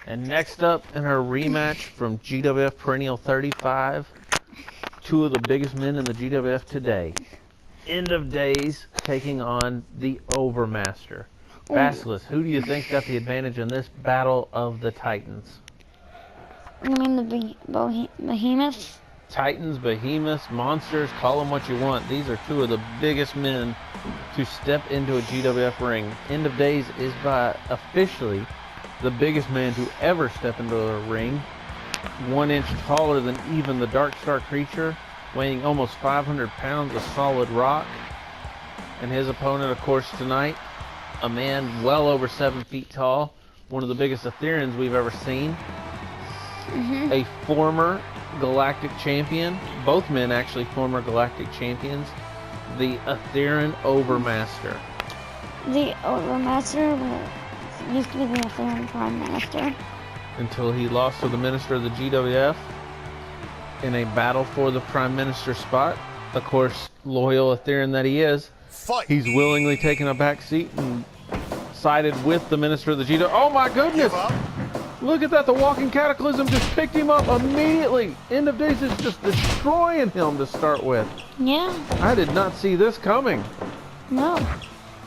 And next up in our rematch from GWF Perennial 35, two of the biggest men in the GWF today. End of Days taking on the Overmaster. Basilisk, who do you think got the advantage in this battle of the Titans? You mean the behemoths? Titans, behemoths, monsters, call them what you want. These are two of the biggest men to step into a GWF ring. End of Days is by officially the biggest man to ever step into a ring. 1 inch taller than even the Dark Star creature, weighing almost 500 pounds of solid rock. And his opponent, of course, tonight, a man well over 7 feet tall, one of the biggest Ethereans we've ever seen. A former Galactic champion, both men actually former Galactic champions, the Etherean Overmaster. The Overmaster used to be the Etherean Prime Minister. Until he lost to the Minister of the GWF in a battle for the Prime Minister spot. Of course, loyal Etherean that he is, he's willingly taken a back seat and sided with the Minister of the GWF. Oh my goodness! Look at that, the Walking Cataclysm just picked him up immediately. End of Days is just destroying him to start with. Yeah. I did not see this coming. No.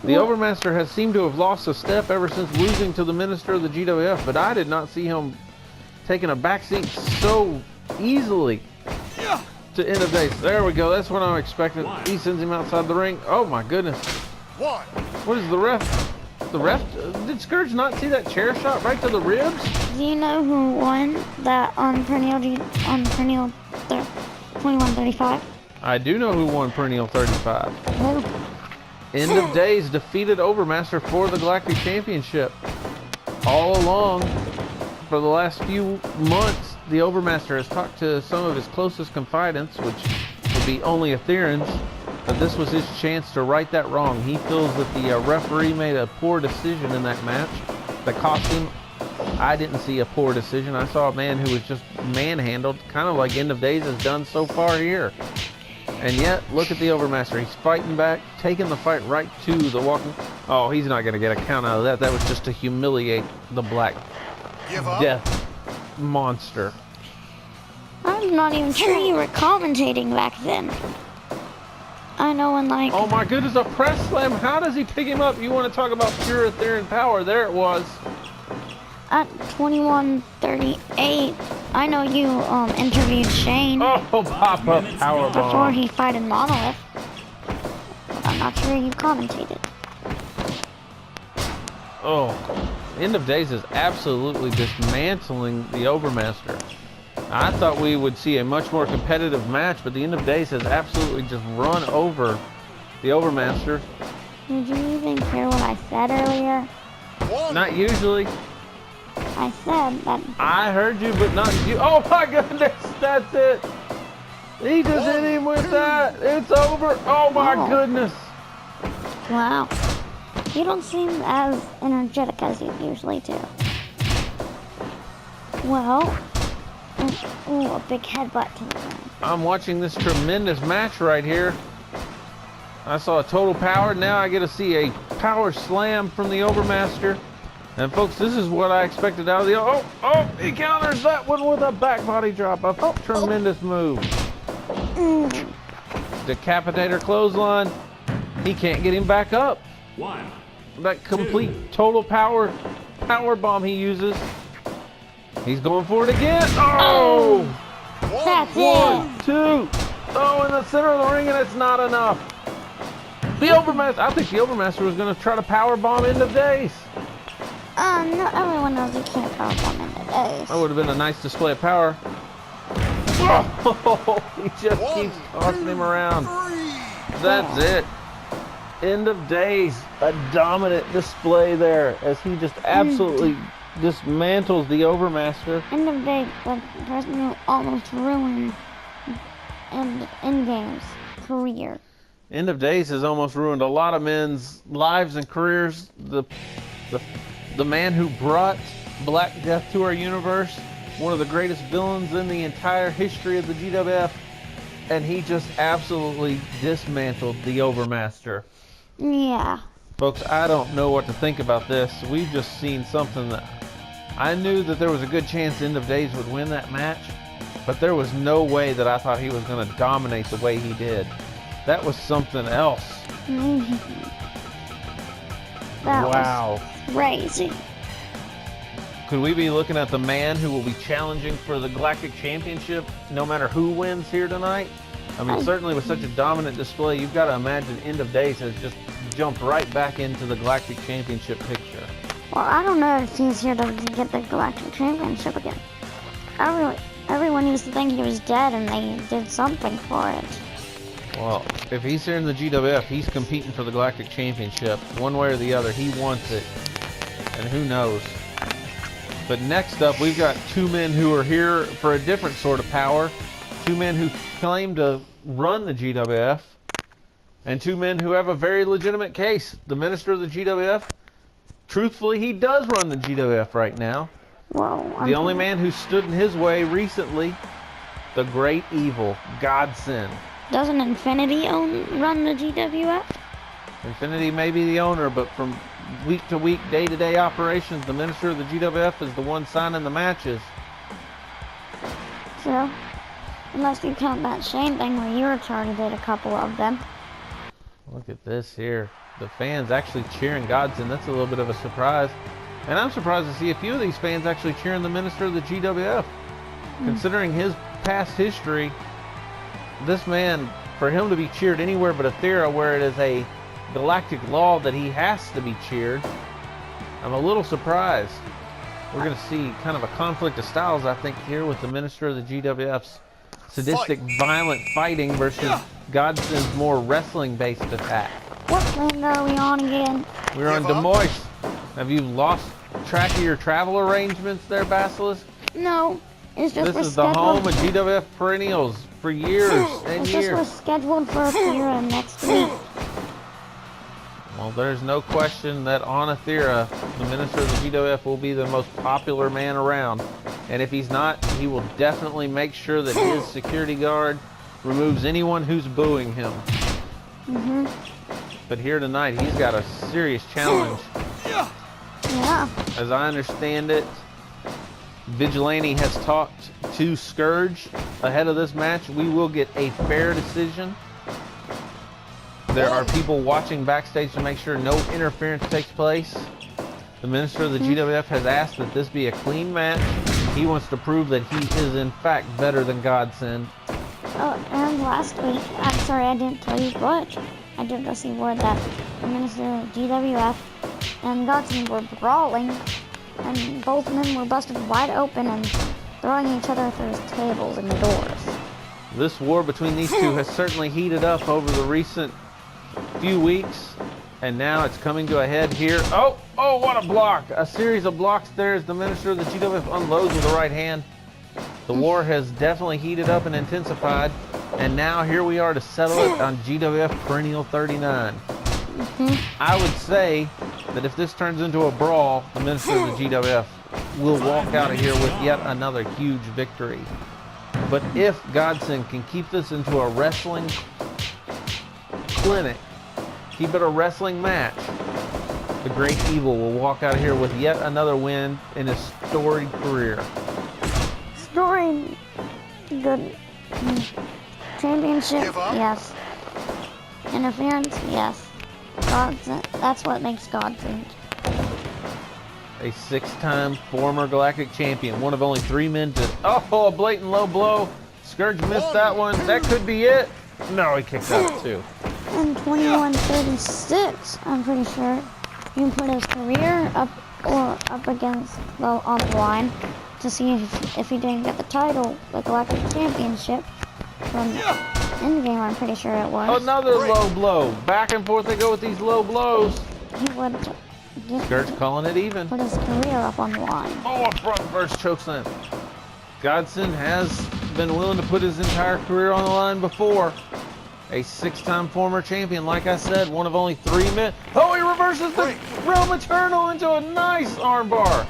The Overmaster has seemed to have lost a step ever since losing to the Minister of the GWF, but I did not see him taking a backseat so easily to End of Days. There we go, that's what I'm expecting. He sends him outside the ring. Oh my goodness. What is the ref? The ref, did Scourge not see that chair shot right to the ribs? Do you know who won that on Perennial 2135? I do know who won Perennial 35. Who? End of Days defeated Overmaster for the Galactic Championship. All along, for the last few months, the Overmaster has talked to some of his closest confidants, which would be only Ethereans, but this was his chance to right that wrong. He feels that the referee made a poor decision in that match that cost him. I didn't see a poor decision. I saw a man who was just manhandled, kind of like End of Days has done so far here. And yet, look at the Overmaster. He's fighting back, taking the fight right to the walking. Oh, he's not going to get a count out of that. That was just to humiliate the Black Death monster. I'm not even sure you were commentating back then. I know when like... Oh my goodness, a press slam. How does he pick him up? You want to talk about pure Etherean power. There it was. At 2138, I know you interviewed Shane. Oh, pop-up powerbomb. Before he fought in Monolith. I'm not sure you commentated. Oh, End of Days is absolutely dismantling the Overmaster. I thought we would see a much more competitive match, but the End of Days has absolutely just run over the Overmaster. Did you even hear what I said earlier? Not usually. I said that... I heard you, but not you. Oh my goodness, that's it. He just hit him with that. It's over. Oh my goodness. Wow. You don't seem as energetic as you usually do. Well... Ooh, a big headbutt to the ring. I'm watching this tremendous match right here. I saw a total power. Now I get to see a power slam from the Overmaster. And folks, this is what I expected out of the... Oh, he counters that one with a back body drop. A tremendous move. Decapitator clothesline. He can't get him back up. That complete total power bomb he uses. He's going for it again. Oh! That's One, two. Oh, in the center of the ring, and it's not enough. The Overmaster. I think the Overmaster was going to try to power bomb End of Days. No, everyone knows you can't power bomb End of Days. That would have been a nice display of power. Oh, he just keeps tossing him around. That's it. End of Days. A dominant display there as he just absolutely dismantles the Overmaster. End of Days, the person who almost ruined Endgame's career. End of Days has almost ruined a lot of men's lives and careers. The man who brought Black Death to our universe, one of the greatest villains in the entire history of the GWF, and he just absolutely dismantled the Overmaster. Yeah. Folks, I don't know what to think about this. We've just seen something that I knew that there was a good chance End of Days would win that match, but there was no way that I thought he was going to dominate the way he did. That was something else. That Wow. was crazy. Could we be looking at the man who will be challenging for the Galactic Championship no matter who wins here tonight? I mean, certainly with such a dominant display, you've got to imagine End of Days has just jumped right back into the Galactic Championship picture. Well, I don't know if he's here to get the Galactic Championship again. Everyone used to think he was dead, and they did something for it. Well, if he's here in the GWF, he's competing for the Galactic Championship. One way or the other, he wants it. And who knows? But next up, we've got two men who are here for a different sort of power. Two men who claim to run the GWF. And two men who have a very legitimate case. The minister of the GWF, truthfully, he does run the GWF right now. Whoa. The only man who stood in his way recently, the great evil, Godson. Doesn't Infinity run the GWF? Infinity may be the owner, but from week to week, day to day operations, the minister of the GWF is the one signing the matches. So, unless you count that Shane thing where you retarded a couple of them. Look at this here. The fans actually cheering Godson. That's a little bit of a surprise. And I'm surprised to see a few of these fans actually cheering the minister of the GWF. Considering his past history, this man, for him to be cheered anywhere but Aethera, where it is a galactic law that he has to be cheered, I'm a little surprised. We're going to see kind of a conflict of styles, I think, here with the minister of the GWF's sadistic, violent fighting versus Godson's more wrestling-based attack. What land are we on again? We're on Des Moines. Have you lost track of your travel arrangements there, Basilisk? No, it's just This is the home of GWF Perennials for years and it's years. just we're scheduled for Aethera next week. Well, there's no question that on Aethera, the minister of the GWF will be the most popular man around. And if he's not, he will definitely make sure that his security guard removes anyone who's booing him. But here tonight, he's got a serious challenge. Yeah. As I understand it, Vigilante has talked to Scourge ahead of this match. We will get a fair decision. There are people watching backstage to make sure no interference takes place. The minister of the GWF has asked that this be a clean match. He wants to prove that he is in fact better than Godsend. Oh, and last week, I'm sorry I didn't tell you, but I did receive word that the minister of GWF and Godson were brawling, and both men were busted wide open and throwing each other through tables and doors. This war between these two has certainly heated up over the recent few weeks, and now it's coming to a head here. Oh, what a block! A series of blocks there as the minister of the GWF unloads with the right hand. The war has definitely heated up and intensified, and now here we are to settle it on GWF Perennial 39. I would say that if this turns into a brawl, the minister of the GWF will walk out of here with yet another huge victory. But if Godson can keep this into a wrestling clinic, keep it a wrestling match, the Great Evil will walk out of here with yet another win in his storied career. Storied good championship, yes. Interference, yes. Godson, that's what makes Godson. A six-time former Galactic Champion, one of only 3 men to... Oh, a blatant low blow. Scourge missed that one. That could be it. No, he kicked out too. And 21-36, I'm pretty sure. You can put his career up against on the line to see if he didn't get the title, the Galactic Championship from Endgame. I'm pretty sure it was. Another low blow. Back and forth they go with these low blows. He would Scourge calling it even. put his career up on the line. Oh, a front burst chokeslam. Godson has been willing to put his entire career on the line before. A 6-time former champion, like I said, one of only 3 men. Oh, he reverses the Realm Eternal into a nice armbar.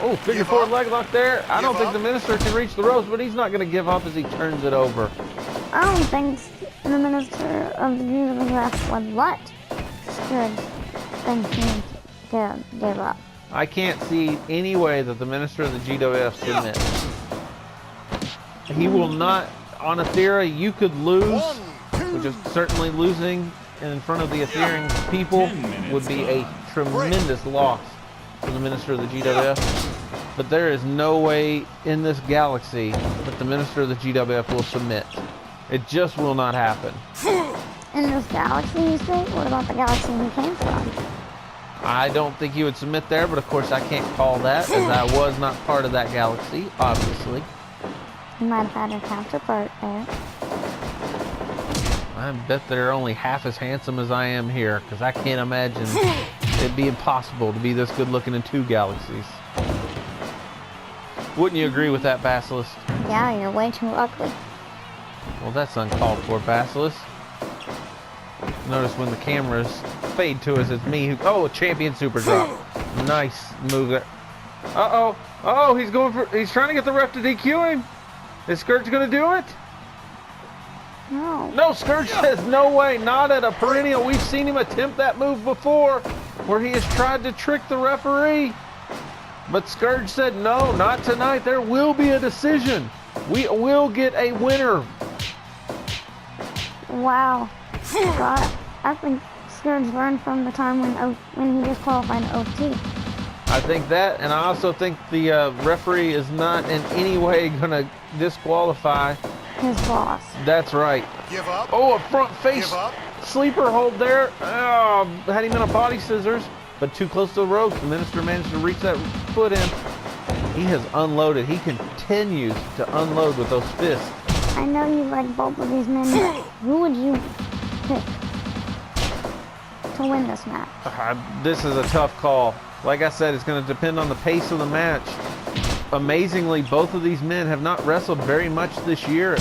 Oh, figure 4 leg lock there. I don't think the minister can reach the ropes, but he's not going to give up as he turns it over. I don't think the minister of the GWF would let Scourge think he give up. I can't see any way that the Minister of the GWF submits. He will not, on Aethera, you could lose, which is certainly losing in front of the Aetherian people would be a tremendous loss for the Minister of the GWF. But there is no way in this galaxy that the Minister of the GWF will submit. It just will not happen. In this galaxy, you say? What about the galaxy he came from? I don't think he would submit there, but of course I can't call that, as I was not part of that galaxy, obviously. He might have had a counterpart there. I bet they're only half as handsome as I am here, because I can't imagine it'd be impossible to be this good looking in 2 galaxies. Wouldn't you agree with that, Basilisk? Yeah, you're way too ugly. Well, that's uncalled for, Basilisk. Notice when the cameras fade to us, it's me who... Oh, a champion super drop. Nice move there. Uh-oh. Oh, he's trying to get the ref to DQ him. Is Scourge going to do it? No. No, Scourge says no way, not at a perennial. We've seen him attempt that move before, where he has tried to trick the referee. But Scourge said no, not tonight. There will be a decision. We will get a winner. Wow. God, I think Scourge learned from the time when he just qualified in OT. I think that, and I also think the referee is not in any way going to disqualify His boss. That's right. Give up. Oh, a front face Give up. sleeper hold there. Oh, had him in a body scissors, but too close to the ropes. The Minister managed to reach that foot in. He has unloaded. He continues to unload with those fists. I know you like both of these men. Who would you pick to win this match? This is a tough call. Like I said, it's going to depend on the pace of the match. Amazingly, both of these men have not wrestled very much this year.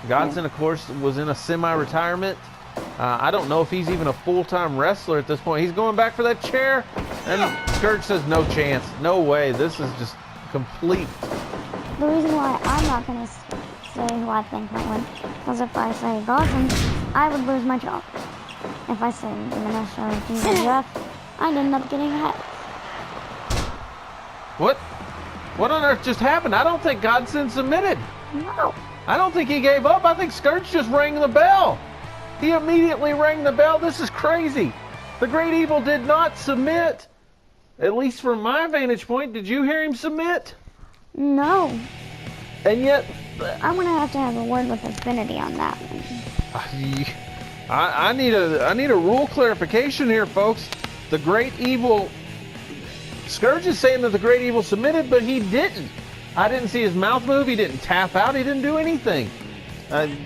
Godson, of course, was in a semi-retirement. I don't know if he's even a full-time wrestler at this point. He's going back for that chair, and Scourge says no chance, no way. This is just complete. The reason why I'm not going to say who I think might win, because if I say Godson, I would lose my job. If I say the Minister of GWF, I'd end up getting ahead. What? What on earth just happened? I don't think Godson submitted. No. I don't think he gave up. I think Scourge just rang the bell. He immediately rang the bell. This is crazy. The Great Evil did not submit. At least from my vantage point. Did you hear him submit? No. And yet... I'm going to have a word with Infinity on that one. I need a rule clarification here, folks. The Great Evil... Scourge is saying that the Great Evil submitted, but he didn't. I didn't see his mouth move. He didn't tap out. He didn't do anything.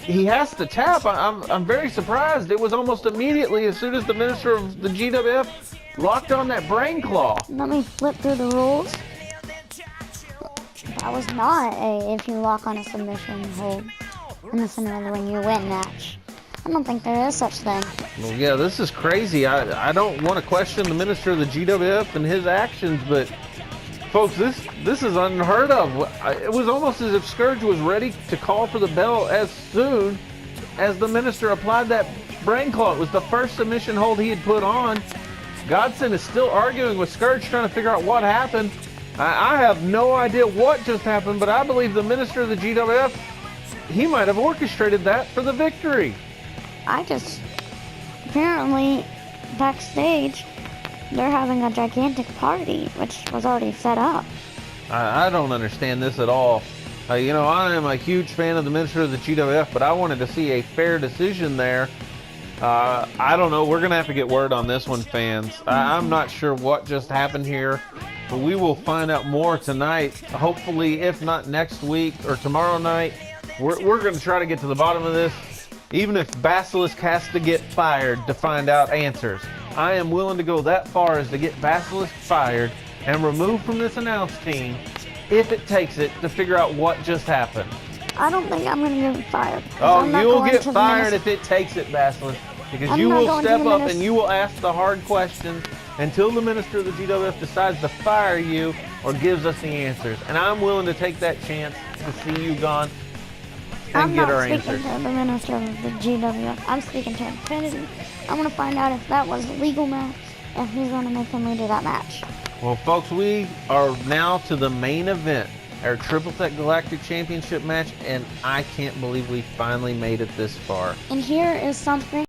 He has to tap. I'm very surprised. It was almost immediately as soon as the Minister of the GWF locked on that brain claw. Let me flip through the rules. That was not a if you lock on a submission hold in the center of the ring, you win match. I don't think there is such thing. Well, yeah, this is crazy. I don't want to question the Minister of the GWF and his actions, but folks, this is unheard of. It was almost as if Scourge was ready to call for the bell as soon as the Minister applied that brain claw. It was the first submission hold he had put on. Godson is still arguing with Scourge, trying to figure out what happened. I have no idea what just happened, but I believe the Minister of the GWF, he might have orchestrated that for the victory. Apparently, backstage, they're having a gigantic party, which was already set up. I don't understand this at all. You know, I am a huge fan of the Minister of the GWF, but I wanted to see a fair decision there. I don't know. We're going to have to get word on this one, fans. I'm not sure what just happened here, but we will find out more tonight. Hopefully, if not next week or tomorrow night, we're going to try to get to the bottom of this. Even if Basilisk has to get fired to find out answers, I am willing to go that far as to get Basilisk fired and removed from this announce team if it takes it to figure out what just happened. I don't think I'm going to get fired. Oh, you'll get fired if it takes it, Basilisk, because you will step up and you will ask the hard questions until the Minister of the GWF decides to fire you or gives us the answers. And I'm willing to take that chance to see you gone and get our answers. I'm not speaking to the Minister of the GWF. I'm speaking to Infinity. I want to find out if that was a legal match, if he's going to make him redo that match. Well, folks, we are now to the main event, our Triple Threat Galactic Championship match, and I can't believe we finally made it this far. And here is something